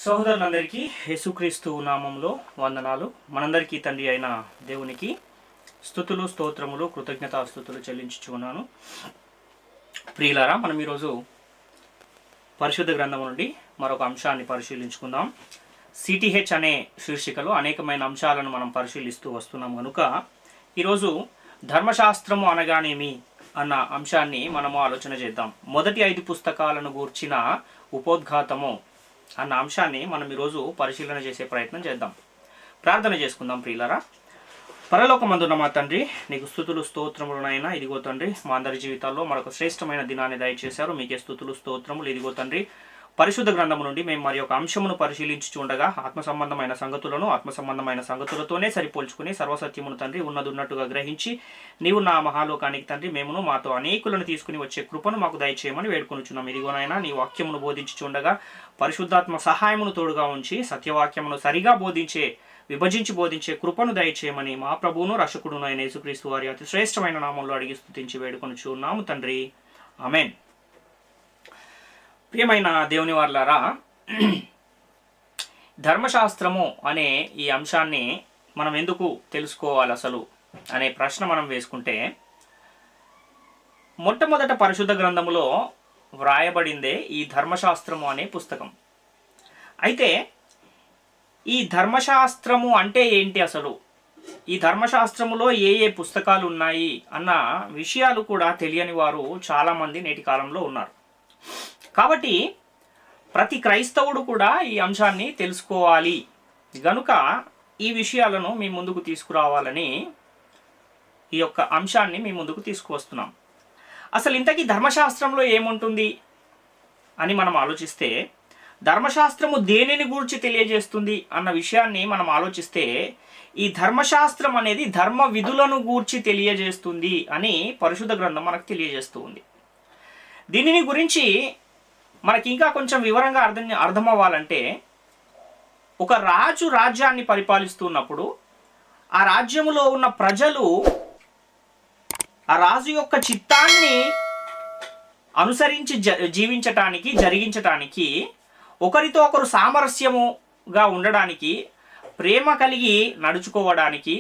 సహోదరులందరికీ యేసుక్రీస్తు నామములో వందనాలు. మనందరికీ తండ్రి అయిన దేవునికి స్తుతులు, స్తోత్రములు, కృతజ్ఞతాస్తుతులు చెల్లించుచున్నాను. ప్రియులారా, మనం ఈరోజు పరిశుద్ధ గ్రంథం నుండి మరొక అంశాన్ని పరిశీలించుకుందాం. సిటిహెచ్ అనే శీర్షికలో అనేకమైన అంశాలను మనం పరిశీలిస్తూ వస్తున్నాం కనుక ఈరోజు ధర్మశాస్త్రము అనగానేమి అన్న అంశాన్ని మనము ఆలోచన చేద్దాం. మొదటి 5 పుస్తకాలను గూర్చిన ఉపోద్ఘాతము అన్న అంశాన్ని మనం ఈరోజు పరిశీలన చేసే ప్రయత్నం చేద్దాం. ప్రార్థన చేసుకుందాం. ప్రియులారా, పరలోకమందున్న మా తండ్రి, నీకు స్తుతులు స్తోత్రములనైనా. ఇదిగో తండ్రి, మా అందరి జీవితాల్లో మరొక శ్రేష్టమైన దినాన్ని దయచేశారు. మీకే స్తుతులు స్తోత్రములు. ఇదిగో తండ్రి, పరిశుద్ధ గ్రంథము నుండి మేము మరి ఒక అంశమును పరిశీలించుచుండగా ఆత్మ సంబంధమైన సంగతులతోనే సరిపోల్చుకుని సర్వసత్యమును తండ్రి ఉన్నట్టుగా గ్రహించి నీవు నా మహాలోకానికి తండ్రి మేమును మాతో అనేకులను తీసుకుని వచ్చే కృపను మాకు దయచేయమని వేడుకొనుచున్నాం. ఇదిగోనైనా నీ వాక్యమును బోధించుచుండగా పరిశుద్ధాత్మ సహాయమును తోడుగా ఉంచి సత్యవాక్యమును సరిగా విభజించి బోధించే కృపను దయచేయమని మా ప్రభువును రక్షకుడును అయిన యేసుక్రీస్తు వారి అతి శ్రేష్టమైన నామంలో అడిగి స్తుతించి వేడుకొనుచున్నాము తండ్రి. ఆమేన్. ప్రియమైన దేవుని వారలారా, ధర్మశాస్త్రము అనే ఈ అంశాన్ని మనం ఎందుకు తెలుసుకోవాలి అసలు అనే ప్రశ్న మనం వేసుకుంటే, మొట్టమొదట పరిశుద్ధ గ్రంథములో వ్రాయబడిందే ఈ ధర్మశాస్త్రము అనే పుస్తకం. అయితే ఈ ధర్మశాస్త్రము అంటే ఏంటి, అసలు ఈ ధర్మశాస్త్రములో ఏ ఏ పుస్తకాలు ఉన్నాయి అన్న విషయాలు కూడా తెలియని వారు చాలామంది నేటి కాలంలో ఉన్నారు. కాబట్టి ప్రతి క్రైస్తవుడు కూడా ఈ అంశాన్ని తెలుసుకోవాలి గనుక ఈ విషయాలను మీ ముందుకు తీసుకురావాలని ఈ యొక్క అంశాన్ని మీ ముందుకు తీసుకువస్తున్నాం. అసలు ఇంతకీ ధర్మశాస్త్రంలో ఏముంటుంది అని మనం ఆలోచిస్తే, ధర్మశాస్త్రము దేనిని గూర్చి తెలియజేస్తుంది అన్న విషయాన్ని మనం ఆలోచిస్తే, ఈ ధర్మశాస్త్రం అనేది ధర్మ విధులను గూర్చి తెలియజేస్తుంది అని పరిశుద్ధ గ్రంథం మనకు తెలియజేస్తూ ఉంది. దీనిని గురించి మనకి ఇంకా కొంచెం వివరంగా అర్థం అవ్వాలంటే, ఒక రాజు రాజ్యాన్ని పరిపాలిస్తున్నప్పుడు ఆ రాజ్యములో ఉన్న ప్రజలు ఆ రాజు యొక్క చిత్తాన్ని అనుసరించి జరిగించటానికి ఒకరితో ఒకరు సామరస్యముగా ఉండడానికి, ప్రేమ కలిగి నడుచుకోవడానికి,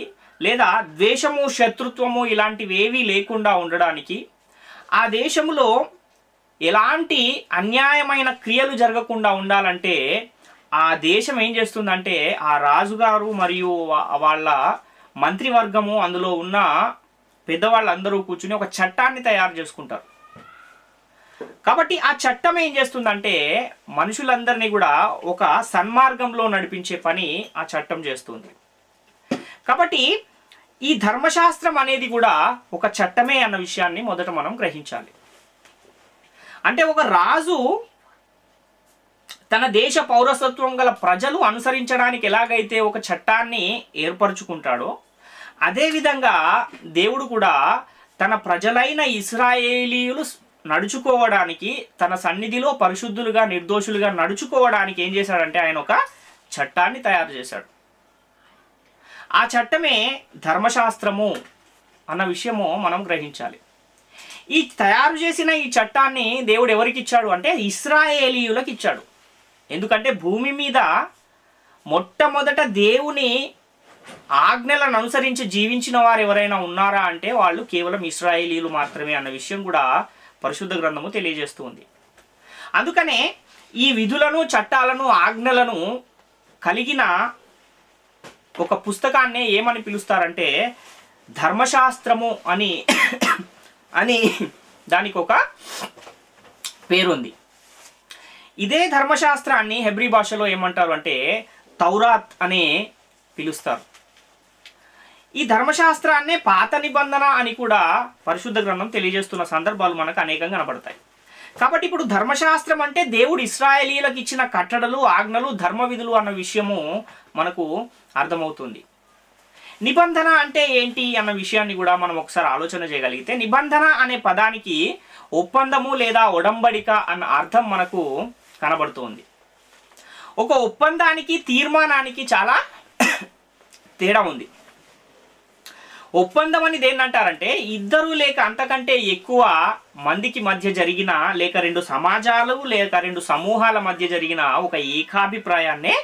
లేదా ద్వేషము, శత్రుత్వము ఇలాంటివేవీ లేకుండా ఉండడానికి, ఆ దేశంలో ఎలాంటి అన్యాయమైన క్రియలు జరగకుండా ఉండాలంటే ఆ దేశం ఏం చేస్తుందంటే, ఆ రాజుగారు మరియు వాళ్ళ మంత్రివర్గము, అందులో ఉన్న పెద్దవాళ్ళందరూ కూర్చుని ఒక చట్టాన్ని తయారు చేసుకుంటారు. కాబట్టి ఆ చట్టం ఏం చేస్తుందంటే మనుషులందరినీ కూడా ఒక సన్మార్గంలో నడిపించే పని ఆ చట్టం చేస్తుంది. కాబట్టి ఈ ధర్మశాస్త్రం అనేది కూడా ఒక చట్టమే అన్న విషయాన్ని మొదట మనం గ్రహించాలి. అంటే ఒక రాజు తన దేశ పౌరసత్వం గల ప్రజలు అనుసరించడానికి ఎలాగైతే ఒక చట్టాన్ని ఏర్పరచుకుంటాడో, అదేవిధంగా దేవుడు కూడా తన ప్రజలైన ఇశ్రాయేలీయులు నడుచుకోవడానికి, తన సన్నిధిలో పరిశుద్ధులుగా నిర్దోషులుగా నడుచుకోవడానికి ఏం చేశాడంటే ఆయన ఒక చట్టాన్ని తయారు చేశాడు. ఆ చట్టమే ధర్మశాస్త్రము అన్న విషయము మనం గ్రహించాలి. ఈ తయారు చేసిన ఈ చట్టాన్ని దేవుడు ఎవరికి ఇచ్చాడు అంటే ఇశ్రాయేలీయులకు ఇచ్చాడు. ఎందుకంటే భూమి మీద మొట్టమొదట దేవుని ఆజ్ఞలను అనుసరించి జీవించిన వారు ఎవరైనా ఉన్నారా అంటే వాళ్ళు కేవలం ఇశ్రాయేలీయులు మాత్రమే అన్న విషయం కూడా పరిశుద్ధ గ్రంథము తెలియజేస్తుంది. అందుకనే ఈ విధులను, చట్టాలను, ఆజ్ఞలను కలిగిన ఒక పుస్తకాన్ని ఏమని పిలుస్తారంటే ధర్మశాస్త్రము అని దానికి ఒక పేరుంది. ఇదే ధర్మశాస్త్రాన్ని హెబ్రీ భాషలో ఏమంటారు అంటే తౌరాత్ అని పిలుస్తారు. ఈ ధర్మశాస్త్రాన్నే పాత నిబంధన అని కూడా పరిశుద్ధ గ్రంథం తెలియజేస్తున్న సందర్భాలు మనకు అనేకంగా కనబడతాయి. కాబట్టి ఇప్పుడు ధర్మశాస్త్రం అంటే దేవుడు ఇశ్రాయేలీయులకు ఇచ్చిన కట్టడలు, ఆజ్ఞలు, ధర్మ విధులు అన్న విషయము మనకు అర్థమవుతుంది. నిబంధన అంటే ఏంటి అన్న విషయాన్ని కూడా మనం ఒకసారి ఆలోచన చేయగలిగితే, నిబంధన అనే పదానికి ఒప్పందము లేదా ఒడంబడిక అన్న అర్థం మనకు కనబడుతుంది. ఒక ఒప్పందానికి, తీర్మానానికి చాలా తేడా ఉంది. ఒప్పందం అని దేన్ని అంటారంటే ఇద్దరు లేక అంతకంటే ఎక్కువ మందికి మధ్య జరిగిన, లేక రెండు సమాజాలు లేక రెండు సమూహాల మధ్య జరిగిన ఒక ఏకాభిప్రాయాన్నే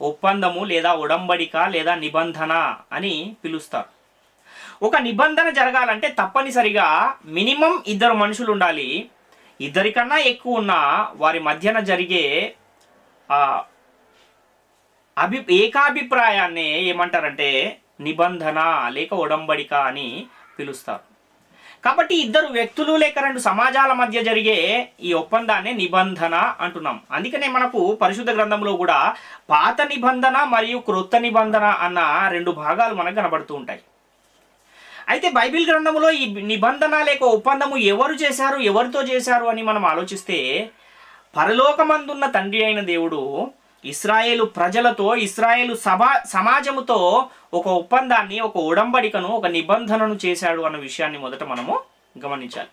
ఒప్పందము లేదా ఉడంబడిక లేదా నిబంధన అని పిలుస్తారు. ఒక నిబంధన జరగాలంటే తప్పనిసరిగా మినిమం ఇద్దరు మనుషులు ఉండాలి. ఇద్దరికన్నా ఎక్కువ ఉన్న వారి మధ్యన జరిగే ఏకాభిప్రాయాన్ని ఏమంటారంటే నిబంధన లేక ఉడంబడిక అని పిలుస్తారు. కాబట్టి ఇద్దరు వ్యక్తులు లేక రెండు సమాజాల మధ్య జరిగే ఈ ఒప్పందాన్ని నిబంధన అంటున్నాం. అందుకనే మనకు పరిశుద్ధ గ్రంథంలో కూడా పాత నిబంధన మరియు క్రొత్త నిబంధన అన్న రెండు భాగాలు మనకు కనబడుతూ ఉంటాయి. అయితే బైబిల్ గ్రంథంలో ఈ నిబంధన లేక ఒప్పందము ఎవరు చేశారు, ఎవరితో చేశారు అని మనం ఆలోచిస్తే, పరలోకమందున్న తండ్రి అయిన దేవుడు ఇశ్రాయేలు ప్రజలతో, ఇశ్రాయేలు సమాజముతో ఒక ఒప్పందాన్ని, ఒక ఉడంబడికను, ఒక నిబంధనను చేశాడు అన్న విషయాన్ని మొదట మనము గమనించాలి.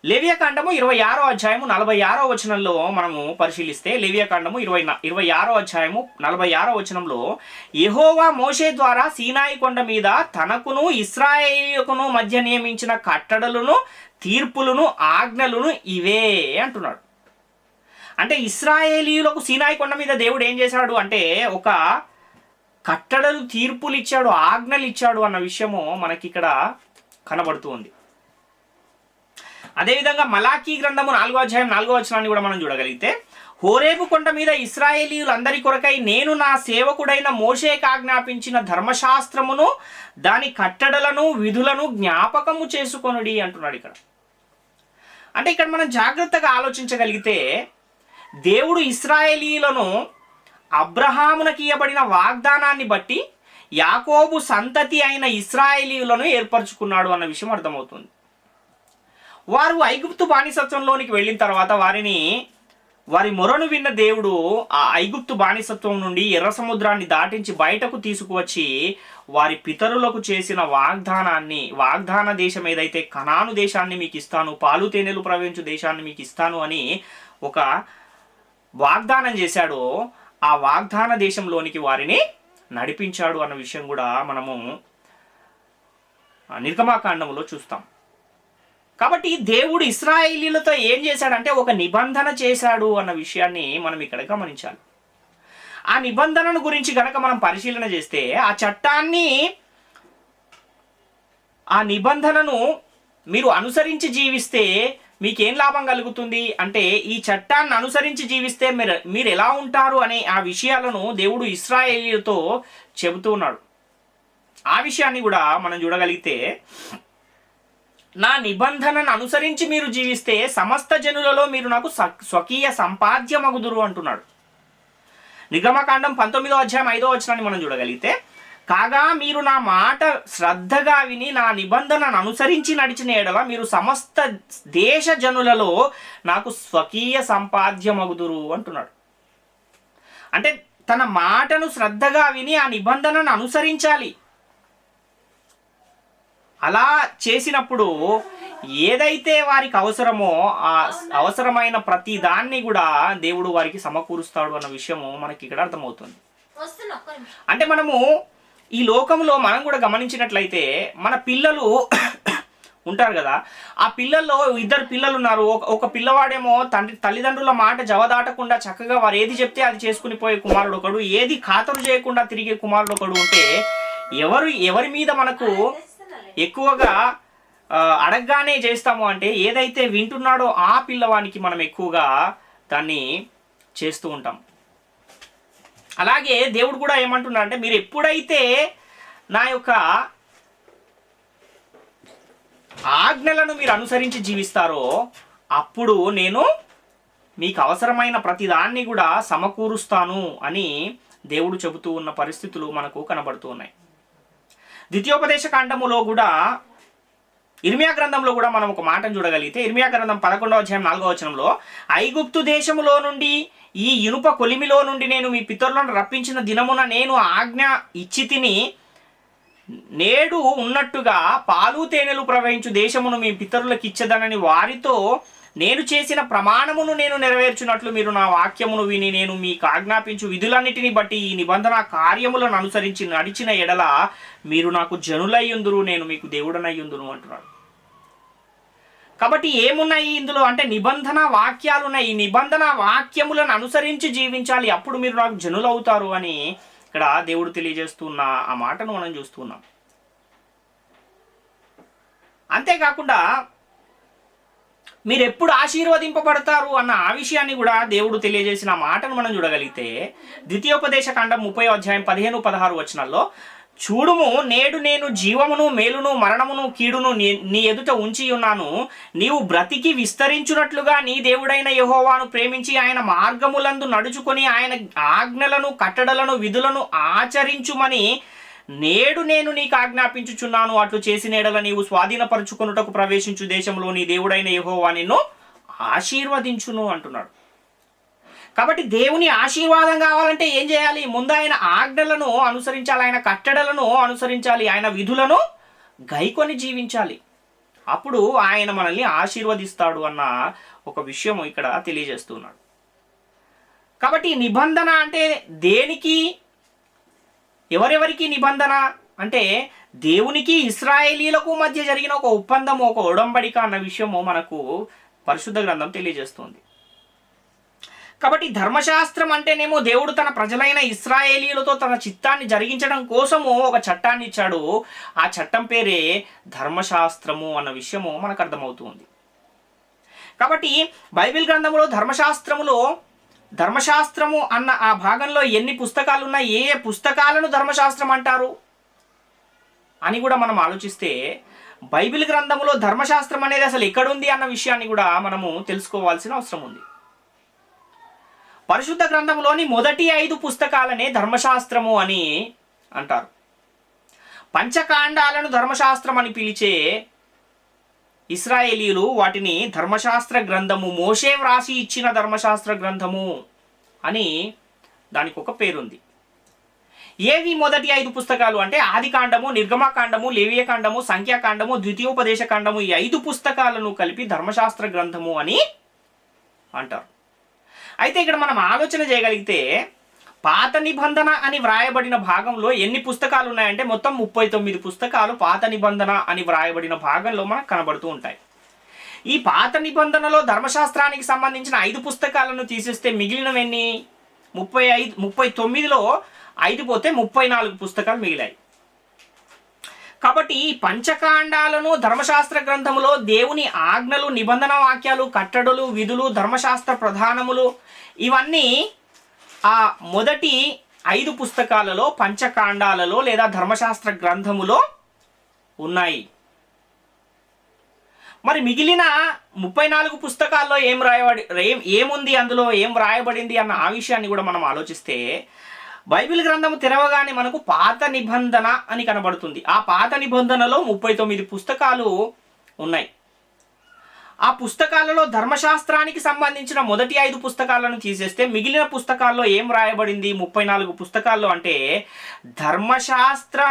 లేవియాకాండము 26వ అధ్యాయము 46వ వచనంలో మనము పరిశీలిస్తే, లేవియాకాండము 26వ అధ్యాయము 46వ వచనంలో, యెహోవా మోషే ద్వారా సీనాయి కొండ మీద తనకును ఇశ్రాయేలుకును మధ్య నియమించిన కట్టడలను, తీర్పులను, ఆజ్ఞలను ఇవే అంటున్నాడు. అంటే ఇశ్రాయేలీయులకు సీనాయి కొండ మీద దేవుడు ఏం చేశాడు అంటే ఒక కట్టడలు, తీర్పులు ఇచ్చాడు, ఆజ్ఞలు ఇచ్చాడు అన్న విషయము మనకి ఇక్కడ కనబడుతూ ఉంది. అదేవిధంగా మలాకీ గ్రంథము 4వ అధ్యాయం 4వ వచనాన్ని కూడా మనం చూడగలిగితే, హోరేబు కొండ మీద ఇశ్రాయేలీయులందరి కొరకై నేను నా సేవకుడైన మోషేకి ఆజ్ఞాపించిన ధర్మశాస్త్రమును, దాని కట్టడలను, విధులను జ్ఞాపకము చేసుకొనుడి అంటున్నాడు ఇక్కడ. అంటే ఇక్కడ మనం జాగ్రత్తగా ఆలోచించగలిగితే, దేవుడు ఇశ్రాయేలీయులను అబ్రహామునకి ఇవ్వబడిన వాగ్దానాన్ని బట్టి యాకోబు సంతతి అయిన ఇశ్రాయేలీయులను ఏర్పరచుకున్నాడు అన్న విషయం అర్థమవుతుంది. వారు ఐగుప్తు బానిసత్వంలోనికి వెళ్ళిన తర్వాత వారి మొరను విన్న దేవుడు ఆ ఐగుప్తు బానిసత్వం నుండి ఎర్ర సముద్రాన్ని దాటించి బయటకు తీసుకువచ్చి వారి పితరులకు చేసిన వాగ్దాన దేశం ఏదైతే కనాను దేశాన్ని మీకు ఇస్తాను, పాలు తేనెలు ప్రవహించు దేశాన్ని మీకు ఇస్తాను అని ఒక వాగ్దానం చేశాడో, ఆ వాగ్దాన దేశంలోనికి వారిని నడిపించాడు అన్న విషయం కూడా మనము నిర్గమాకాండంలో చూస్తాం. కాబట్టి దేవుడు ఇశ్రాయేలీయులతో ఏం చేశాడంటే ఒక నిబంధన చేశాడు అన్న విషయాన్ని మనం ఇక్కడ గమనించాలి. ఆ నిబంధనను గురించి గనక మనం పరిశీలన చేస్తే, ఆ చట్టాన్ని, ఆ నిబంధనను మీరు అనుసరించి జీవిస్తే మీకేం లాభం కలుగుతుంది అంటే, ఈ చట్టాన్ని అనుసరించి జీవిస్తే మీరు ఎలా ఉంటారు అనే ఆ విషయాలను దేవుడు ఇశ్రాయేలీయులతో చెబుతూ ఉన్నాడు. ఆ విషయాన్ని కూడా మనం చూడగలిగితే, నా నిబంధనను అనుసరించి మీరు జీవిస్తే సమస్త జనులలో మీరు నాకు స్వకీయ సంపాద్యమగుదురు అంటున్నాడు. నిర్గమకాండం 19వ అధ్యాయం 5వ వచనాన్ని మనం చూడగలిగితే, కాగా మీరు నా మాట శ్రద్ధగా విని నా నిబంధనను అనుసరించి నడిచిన ఎడల మీరు సమస్త దేశ జనులలో నాకు స్వకీయ సంపాద్యమగుదురు అంటున్నాడు. అంటే తన మాటను శ్రద్ధగా విని ఆ నిబంధనను అనుసరించాలి. అలా చేసినప్పుడు ఏదైతే వారికి అవసరమో ఆ అవసరమైన ప్రతి దాన్ని కూడా దేవుడు వారికి సమకూరుస్తాడు అన్న విషయము మనకి ఇక్కడ అర్థమవుతుంది. అంటే మనము ఈ లోకంలో మనం కూడా గమనించినట్లయితే, మన పిల్లలు ఉంటారు కదా, ఆ పిల్లల్లో ఇద్దరు పిల్లలు ఉన్నారు. ఒక పిల్లవాడేమో తల్లిదండ్రుల మాట జవదాటకుండా చక్కగా వారు ఏది చెప్తే అది చేసుకుని పోయే కుమారుడు ఒకడు, ఏది ఖాతరు చేయకుండా తిరిగే కుమారుడు ఒకడు ఉంటే, ఎవరి మీద మనకు ఎక్కువగా అడగగానే చేస్తాము అంటే, ఏదైతే వింటున్నాడో ఆ పిల్లవానికి మనం ఎక్కువగా దాన్ని చేస్తూ ఉంటాం. అలాగే దేవుడు కూడా ఏమంటున్నాడంటే, మీరు ఎప్పుడైతే నా యొక్క ఆజ్ఞలను మీరు అనుసరించి జీవిస్తారో అప్పుడు నేను మీకు అవసరమైన ప్రతిదాన్ని కూడా సమకూరుస్తాను అని దేవుడు చెబుతూ ఉన్న పరిస్థితులు మనకు కనబడుతూ ఉన్నాయి. ద్వితీయోపదేశ కాండములో కూడా, ఇర్మియా గ్రంథంలో కూడా మనం ఒక మాటను చూడగలిగితే, ఇర్మియా గ్రంథం 11వ అధ్యాయం 4వ వచనంలో, ఐగుప్తు దేశములో నుండి, ఈ ఇనుప కొలిమిలో నుండి నేను మీ పితరులను రప్పించిన దినమున నేను ఆజ్ఞ ఇచ్చి తిని, నేడు ఉన్నట్టుగా పాలు తేనెలు ప్రవహించు దేశమును మీ పితరులకు ఇచ్చదనని వారితో నేను చేసిన ప్రమాణమును నేను నెరవేర్చున్నట్లు మీరు నా వాక్యమును విని నేను మీకు ఆజ్ఞాపించు విధులన్నిటిని బట్టి ఈ నిబంధన కార్యములను అనుసరించి నడిచిన ఎడల మీరు నాకు జనులయ్యుందురు, నేను మీకు దేవుడనయ్యుందును అంటున్నాడు. కాబట్టి ఏమున్నాయి ఇందులో అంటే నిబంధన వాక్యాలు ఉన్నాయి. ఈ నిబంధన వాక్యములను అనుసరించి జీవించాలి, అప్పుడు మీరు నాకు జనులు అవుతారు అని ఇక్కడ దేవుడు తెలియజేస్తున్న ఆ మాటను మనం చూస్తున్నాం. అంతేకాకుండా మీరు ఎప్పుడు ఆశీర్వదింపబడతారు అన్న ఆ విషయాన్ని కూడా దేవుడు తెలియజేసిన మాటను మనం చూడగలిగితే ద్వితీయోపదేశ కాండం 30:15-16 వచనాల్లో, చూడుము నేడు నేను జీవమును మేలును మరణమును కీడును నీ ఎదుట ఉంచి ఉన్నాను. నీవు బ్రతికి విస్తరించున్నట్లుగా నీ దేవుడైన యెహోవాను ప్రేమించి ఆయన మార్గములందు నడుచుకొని ఆయన ఆజ్ఞలను కట్టడలను విధులను ఆచరించుమని నేడు నేను నీకు ఆజ్ఞాపించుచున్నాను. అట్లు చేసిన ఎడల నీవు స్వాధీనపరుచుకొనుటకు ప్రవేశించు దేశంలో నీ దేవుడైన యెహోవా నిన్ను ఆశీర్వదించును అంటున్నాడు. కాబట్టి దేవుని ఆశీర్వాదం కావాలంటే ఏం చేయాలి? ముందు ఆయన ఆజ్ఞలను అనుసరించాలి, ఆయన కట్టడలను అనుసరించాలి, ఆయన విధులను గైకొని జీవించాలి. అప్పుడు ఆయన మనల్ని ఆశీర్వదిస్తాడు అన్న ఒక విషయం ఇక్కడ తెలియజేస్తున్నాడు. కాబట్టి నిబంధన అంటే దేనికి, ఎవరెవరికి నిబంధన అంటే దేవునికి ఇశ్రాయేలీలకు మధ్య జరిగిన ఒక ఒప్పందము, ఒక ఒడంబడిక అన్న విషయము మనకు పరిశుద్ధ గ్రంథం తెలియజేస్తుంది. కాబట్టి ధర్మశాస్త్రం అంటేనేమో దేవుడు తన ప్రజలైన ఇశ్రాయేలీలతో తన చిత్తాన్ని జరిగించడం కోసము ఒక చట్టాన్ని ఇచ్చాడు. ఆ చట్టం పేరే ధర్మశాస్త్రము అన్న విషయము మనకు అర్థమవుతుంది. కాబట్టి బైబిల్ గ్రంథంలో ధర్మశాస్త్రము అన్న ఆ భాగంలో ఎన్ని పుస్తకాలు ఉన్నాయి, ఏ ఏ పుస్తకాలను ధర్మశాస్త్రం అంటారు అని కూడా మనం ఆలోచిస్తే బైబిల్ గ్రంథంలో ధర్మశాస్త్రం అనేది అసలు ఎక్కడుంది అన్న విషయాన్ని కూడా మనము తెలుసుకోవాల్సిన అవసరం ఉంది. పరిశుద్ధ గ్రంథంలోని మొదటి 5 పుస్తకాలనే ధర్మశాస్త్రము అని అంటారు. పంచకాండాలను ధర్మశాస్త్రం అని పిలిచే ఇశ్రాయేలీలు వాటిని ధర్మశాస్త్ర గ్రంథము, మోషే వ్రాసి ఇచ్చిన ధర్మశాస్త్ర గ్రంథము అని దానికి ఒక పేరుంది. ఏవి మొదటి 5 పుస్తకాలు అంటే ఆదికాండము, నిర్గమకాండము, లేవియకాండము, సంఖ్యాకాండము, ద్వితీయోపదేశ కాండము, ఈ 5 పుస్తకాలను కలిపి ధర్మశాస్త్ర గ్రంథము అని అంటారు. అయితే ఇక్కడ మనం ఆలోచన చేయగలిగితే పాత నిబంధన అని వ్రాయబడిన భాగంలో ఎన్ని పుస్తకాలు ఉన్నాయంటే మొత్తం 39 పుస్తకాలు పాత నిబంధన అని వ్రాయబడిన భాగంలో మనకు కనబడుతూ ఉంటాయి. ఈ పాత నిబంధనలో ధర్మశాస్త్రానికి సంబంధించిన 5 పుస్తకాలను తీసేస్తే మిగిలినవన్నీ 39లో 5 పోతే 34 పుస్తకాలు మిగిలాయి. కాబట్టి ఈ పంచకాండాలను ధర్మశాస్త్ర గ్రంథములో దేవుని ఆజ్ఞలు, నిబంధన వాక్యాలు, కట్టడలు, విధులు, ధర్మశాస్త్ర ప్రధానములు ఇవన్నీ ఆ మొదటి 5 పుస్తకాలలో, పంచకాండాలలో లేదా ధర్మశాస్త్ర గ్రంథములో ఉన్నాయి. మరి మిగిలిన 34 పుస్తకాల్లో ఏముంది, అందులో ఏం వ్రాయబడింది అన్న ఆ విషయాన్ని కూడా మనం ఆలోచిస్తే బైబిల్ గ్రంథము తెరవగానే మనకు పాత నిబంధన అని కనబడుతుంది. ఆ పాత నిబంధనలో 39 పుస్తకాలు ఉన్నాయి. ఆ పుస్తకాలలో ధర్మశాస్త్రానికి సంబంధించిన మొదటి 5 పుస్తకాలను తీసేస్తే మిగిలిన పుస్తకాల్లో ఏం రాయబడింది 34 పుస్తకాల్లో అంటే ధర్మశాస్త్ర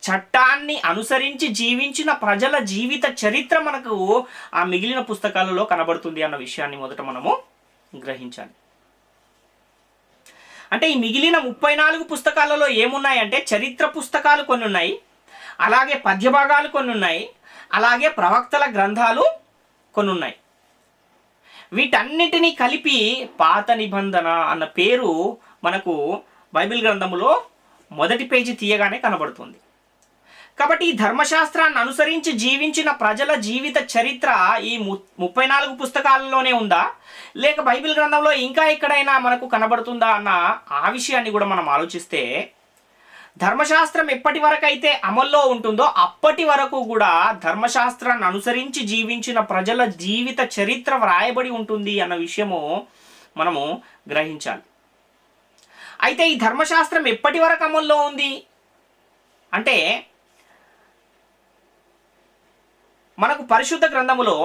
చట్టాన్ని అనుసరించి జీవించిన ప్రజల జీవిత చరిత్ర మనకు ఆ మిగిలిన పుస్తకాలలో కనబడుతుంది అన్న విషయాన్ని మొదట మనము గ్రహించాలి. అంటే ఈ మిగిలిన 34 పుస్తకాలలో ఏమున్నాయంటే చరిత్ర పుస్తకాలు కొన్ని ఉన్నాయి, అలాగే పద్యభాగాలు కొన్ని ఉన్నాయి, అలాగే ప్రవక్తల గ్రంథాలు కొన్ని ఉన్నాయి. వీటన్నిటినీ కలిపి పాత నిబంధన అన్న పేరు మనకు బైబిల్ గ్రంథములో మొదటి పేజీ తీయగానే కనబడుతుంది. కాబట్టి ఈ ధర్మశాస్త్రాన్ని అనుసరించి జీవించిన ప్రజల జీవిత చరిత్ర ఈ 34 పుస్తకాలలోనే ఉందా, లేక బైబిల్ గ్రంథంలో ఇంకా ఎక్కడైనా మనకు కనబడుతుందా అన్న ఆ విషయాన్ని కూడా మనం ఆలోచిస్తే ధర్మశాస్త్రం ఎప్పటి వరకు అయితే అమల్లో ఉంటుందో అప్పటి వరకు కూడా ధర్మశాస్త్రాన్ని అనుసరించి జీవించిన ప్రజల జీవిత చరిత్ర వ్రాయబడి ఉంటుంది అన్న విషయము మనము గ్రహించాలి. అయితే ఈ ధర్మశాస్త్రం ఎప్పటి వరకు అమల్లో ఉంది అంటే మనకు పరిశుద్ధ గ్రంథములో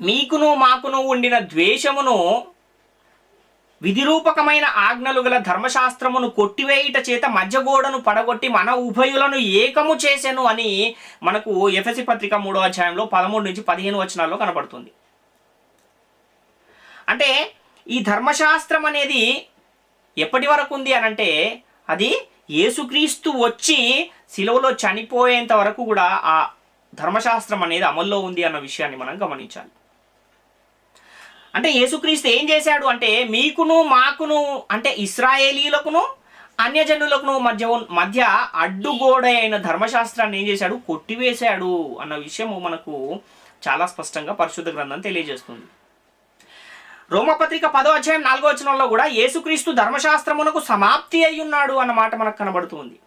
మీకును మాకును ఉండిన ద్వేషమును విధిరూపకమైన ఆజ్ఞలు గల ధర్మశాస్త్రమును కొట్టివేయుట చేత మధ్యగోడను పడగొట్టి మన ఉభయులను ఏకము చేసెను అని మనకు ఎఫెసీ పత్రిక 3వ అధ్యాయంలో 13 నుంచి 15 వచనాల్లో కనబడుతుంది. అంటే ఈ ధర్మశాస్త్రం అనేది ఎప్పటి వరకు ఉంది అనంటే అది యేసుక్రీస్తు వచ్చి శిలువలో చనిపోయేంత వరకు కూడా ఆ ధర్మశాస్త్రం అనేది అమల్లో ఉంది అన్న విషయాన్ని మనం గమనించాలి. అంటే యేసుక్రీస్తు ఏం చేశాడు అంటే మీకును మాకును అంటే ఇశ్రాయేలీలకును అన్యజనులకును మధ్య అడ్డుగోడ అయిన ధర్మశాస్త్రాన్ని ఏం చేశాడు, కొట్టివేశాడు అన్న విషయము మనకు చాలా స్పష్టంగా పరిశుద్ధ గ్రంథం తెలియజేస్తుంది. రోమపత్రిక 10వ అధ్యాయం 4వ వచనంలో కూడా యేసుక్రీస్తు ధర్మశాస్త్రమునకు సమాప్తి అయి ఉన్నాడు అన్న మాట మనకు కనబడుతుంది.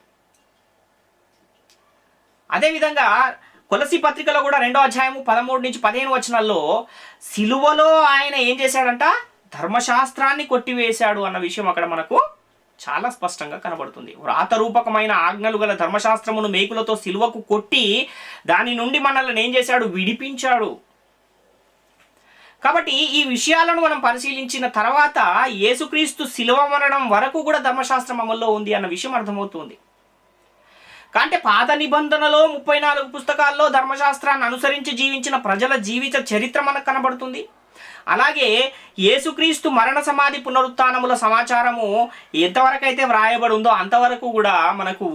అదేవిధంగా కొలసి పత్రికలో కూడా 2వ అధ్యాయము 13 నుంచి 15 వచనాల్లో సిలువలో ఆయన ఏం చేశాడంట, ధర్మశాస్త్రాన్ని కొట్టివేశాడు అన్న విషయం అక్కడ మనకు చాలా స్పష్టంగా కనబడుతుంది. వ్రాతరూపకమైన ఆజ్ఞలు గల ధర్మశాస్త్రమును మేకులతో సిలువకు కొట్టి దాని నుండి మనల్ని ఏం చేశాడు, విడిపించాడు. కాబట్టి ఈ విషయాలను మనం పరిశీలించిన తర్వాత యేసుక్రీస్తు శిలువ మరణం వరకు కూడా ధర్మశాస్త్రం అమల్లో ఉంది అన్న విషయం అర్థమవుతుంది. అంటే పాత నిబంధనలో 34 పుస్తకాల్లో ధర్మశాస్త్రాన్ని అనుసరించి జీవించిన ప్రజల జీవిత చరిత్ర మనకు కనబడుతుంది. అలాగే యేసుక్రీస్తు మరణ సమాధి పునరుత్థానముల సమాచారము ఎంతవరకైతే వ్రాయబడి ఉందో అంతవరకు కూడా మనకు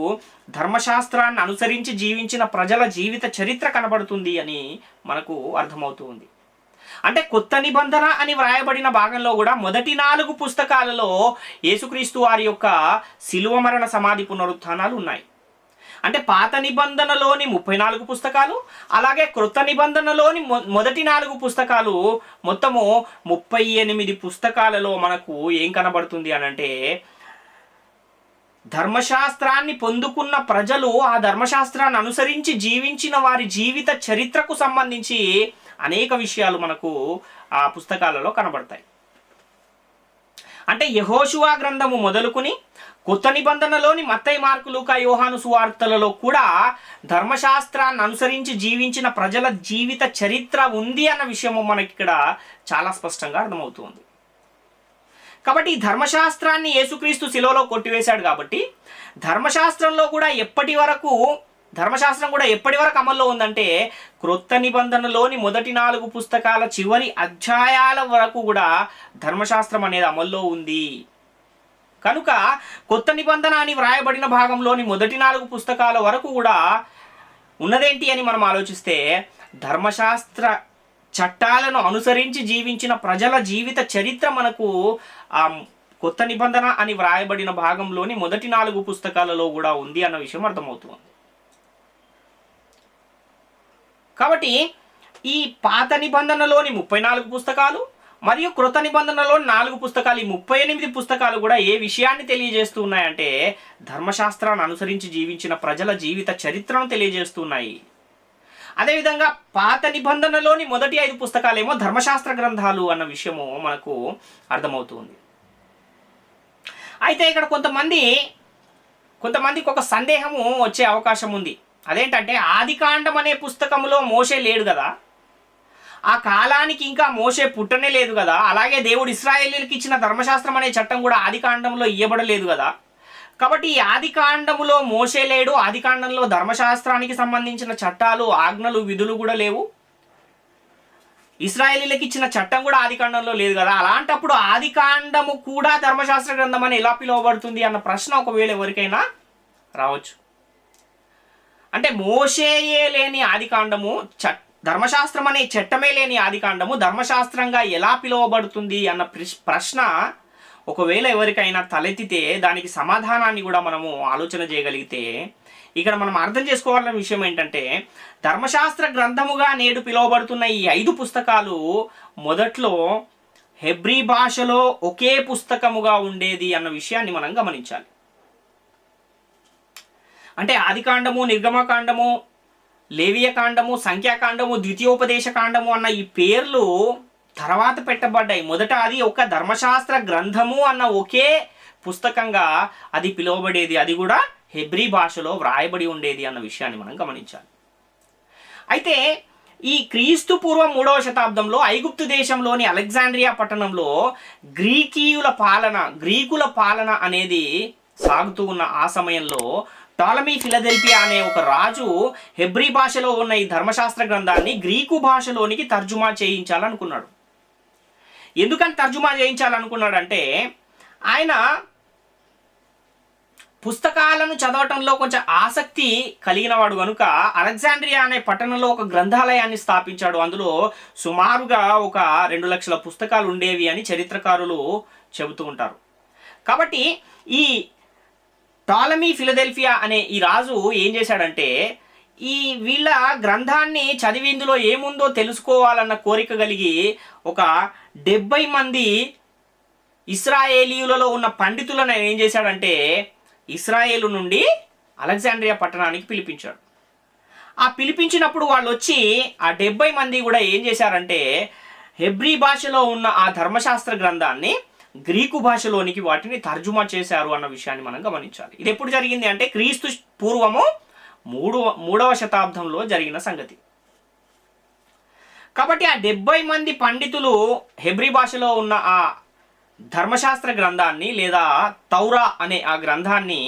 ధర్మశాస్త్రాన్ని అనుసరించి జీవించిన ప్రజల జీవిత చరిత్ర కనబడుతుంది అని మనకు అర్థమవుతుంది. అంటే కొత్త నిబంధన అని వ్రాయబడిన భాగంలో కూడా మొదటి 4 పుస్తకాలలో యేసుక్రీస్తు వారి యొక్క శిలువ మరణ సమాధి పునరుత్థానాలు ఉన్నాయి. అంటే పాత నిబంధనలోని 34 పుస్తకాలు, అలాగే క్రొత్త నిబంధనలోని మొదటి 4 పుస్తకాలు, మొత్తము 38 పుస్తకాలలో మనకు ఏం కనబడుతుంది అని అంటే ధర్మశాస్త్రాన్ని పొందుకున్న ప్రజలు ఆ ధర్మశాస్త్రాన్ని అనుసరించి జీవించిన వారి జీవిత చరిత్రకు సంబంధించి అనేక విషయాలు మనకు ఆ పుస్తకాలలో కనబడతాయి. అంటే యెహోషువ గ్రంథము మొదలుకొని కొత్త నిబంధనలోని మత్తయి, మార్కు, లూకా, యోహాను సువార్తలలో కూడా ధర్మశాస్త్రాన్ని అనుసరించి జీవించిన ప్రజల జీవిత చరిత్ర ఉంది అన్న విషయము మనకి ఇక్కడ చాలా స్పష్టంగా అర్థమవుతుంది. కాబట్టి ఈ ధర్మశాస్త్రాన్ని యేసుక్రీస్తు శిలువలో కొట్టివేశాడు. కాబట్టి ధర్మశాస్త్రం కూడా ఎప్పటి వరకు అమల్లో ఉందంటే క్రొత్త నిబంధనలోని మొదటి 4 పుస్తకాల చివరి అధ్యాయాల వరకు కూడా ధర్మశాస్త్రం అనేది అమల్లో ఉంది. కనుక కొత్త నిబంధన అని వ్రాయబడిన భాగంలోని మొదటి 4 పుస్తకాల వరకు కూడా ఉన్నదేంటి అని మనం ఆలోచిస్తే ధర్మశాస్త్ర చట్టాలను అనుసరించి జీవించిన ప్రజల జీవిత చరిత్ర మనకు ఆ కొత్త నిబంధన అని వ్రాయబడిన భాగంలోని మొదటి 4 పుస్తకాలలో కూడా ఉంది అన్న విషయం అర్థమవుతుంది. కాబట్టి ఈ పాత నిబంధనలోని 34 పుస్తకాలు మరియు క్రొత్త నిబంధనలోని 4 పుస్తకాలు, ఈ 38 పుస్తకాలు కూడా ఏ విషయాన్ని తెలియజేస్తూ ఉన్నాయంటే ధర్మశాస్త్రాన్ని అనుసరించి జీవించిన ప్రజల జీవిత చరిత్రను తెలియజేస్తున్నాయి. అదేవిధంగా పాత నిబంధనలోని మొదటి 5 పుస్తకాలేమో ధర్మశాస్త్ర గ్రంథాలు అన్న విషయము మనకు అర్థమవుతుంది. అయితే ఇక్కడ కొంతమందికి ఒక సందేహము వచ్చే అవకాశం ఉంది. అదేంటంటే ఆదికాండం అనే పుస్తకంలో మోషే లేడు కదా, ఆ కాలానికి ఇంకా మోషే పుట్టనే లేదు కదా, అలాగే దేవుడు ఇశ్రాయేలీయులకు ఇచ్చిన ధర్మశాస్త్రం అనే చట్టం కూడా ఆదికాండంలో ఇవ్వబడలేదు కదా. కాబట్టి ఈ ఆదికాండములో మోషే లేడు, ఆదికాండంలో ధర్మశాస్త్రానికి సంబంధించిన చట్టాలు, ఆజ్ఞలు, విధులు కూడా లేవు, ఇశ్రాయేలీయులకు ఇచ్చిన చట్టం కూడా ఆదికాండంలో లేదు కదా. అలాంటప్పుడు ఆదికాండము కూడా ధర్మశాస్త్ర గ్రంథం అని ఎలా పిలువబడుతుంది అన్న ప్రశ్న ఒకవేళ ఎవరికైనా రావచ్చు. అంటే మోషేయే లేని ఆదికాండము, ధర్మశాస్త్రం అనే చట్టమే లేని ఆదికాండము ధర్మశాస్త్రంగా ఎలా పిలువబడుతుంది అన్న ప్రశ్న ఒకవేళ ఎవరికైనా తలెత్తితే దానికి సమాధానాన్ని కూడా మనము ఆలోచన చేయగలిగితే ఇక్కడ మనం అర్థం చేసుకోవాలన్న విషయం ఏంటంటే ధర్మశాస్త్ర గ్రంథముగా నేడు పిలువబడుతున్న ఈ 5 పుస్తకాలు మొదట్లో హెబ్రీ భాషలో ఒకే పుస్తకముగా ఉండేది అన్న విషయాన్ని మనం గమనించాలి. అంటే ఆదికాండము, నిర్గమకాండము, లేవియకాండము, సంఖ్యాకాండము, ద్వితీయోపదేశ కాండము అన్న ఈ పేర్లు తర్వాత పెట్టబడ్డాయి. మొదట అది ఒక ధర్మశాస్త్ర గ్రంథము అన్న ఒకే పుస్తకంగా అది పిలువబడేది, అది కూడా హెబ్రీ భాషలో వ్రాయబడి ఉండేది అన్న విషయాన్ని మనం గమనించాలి. అయితే ఈ క్రీస్తు పూర్వం 3వ శతాబ్దంలో ఐగుప్తు దేశంలోని అలెగ్జాండ్రియా పట్టణంలో గ్రీకుల పాలన అనేది సాగుతూ ఉన్న ఆ సమయంలో టాలమీ ఫిలదెల్ఫియా అనే ఒక రాజు హెబ్రీ భాషలో ఉన్న ఈ ధర్మశాస్త్ర గ్రంథాన్ని గ్రీకు భాషలోనికి తర్జుమా చేయించాలనుకున్నాడు. ఎందుకని తర్జుమా చేయించాలనుకున్నాడంటే ఆయన పుస్తకాలను చదవటంలో కొంచెం ఆసక్తి కలిగిన వాడు కనుక అలెగ్జాండ్రియా అనే పట్టణంలో ఒక గ్రంథాలయాన్ని స్థాపించాడు. అందులో సుమారుగా ఒక 2 లక్షల పుస్తకాలు ఉండేవి అని చరిత్రకారులు చెబుతూ ఉంటారు. కాబట్టి ఈ టాలమీ ఫిలదెల్ఫియా అనే ఈ రాజు ఏం చేశాడంటే ఈ వీళ్ళ గ్రంథాన్ని చదివి ఇందులో ఏముందో తెలుసుకోవాలన్న కోరిక కలిగి ఒక 70 మంది ఇస్రాయేలీయులలో ఉన్న పండితులను ఏం చేశాడంటే ఇస్రాయేలు నుండి అలెగ్జాండ్రియా పట్టణానికి పిలిపించాడు. ఆ పిలిపించినప్పుడు వాళ్ళు వచ్చి ఆ 70 మంది కూడా ఏం చేశారంటే హెబ్రీ భాషలో ఉన్న ఆ ధర్మశాస్త్ర గ్రంథాన్ని గ్రీకు భాషలోనికి వాటిని తర్జుమా చేశారు అన్న విషయాన్ని మనం గమనించాలి. ఇది ఎప్పుడు జరిగింది అంటే క్రీస్తు పూర్వము 3వ శతాబ్దంలో జరిగిన సంగతి. కాబట్టి ఆ 70 మంది పండితులు హెబ్రీ భాషలో ఉన్న ఆ ధర్మశాస్త్ర గ్రంథాన్ని లేదా తౌరా అనే ఆ గ్రంథాన్ని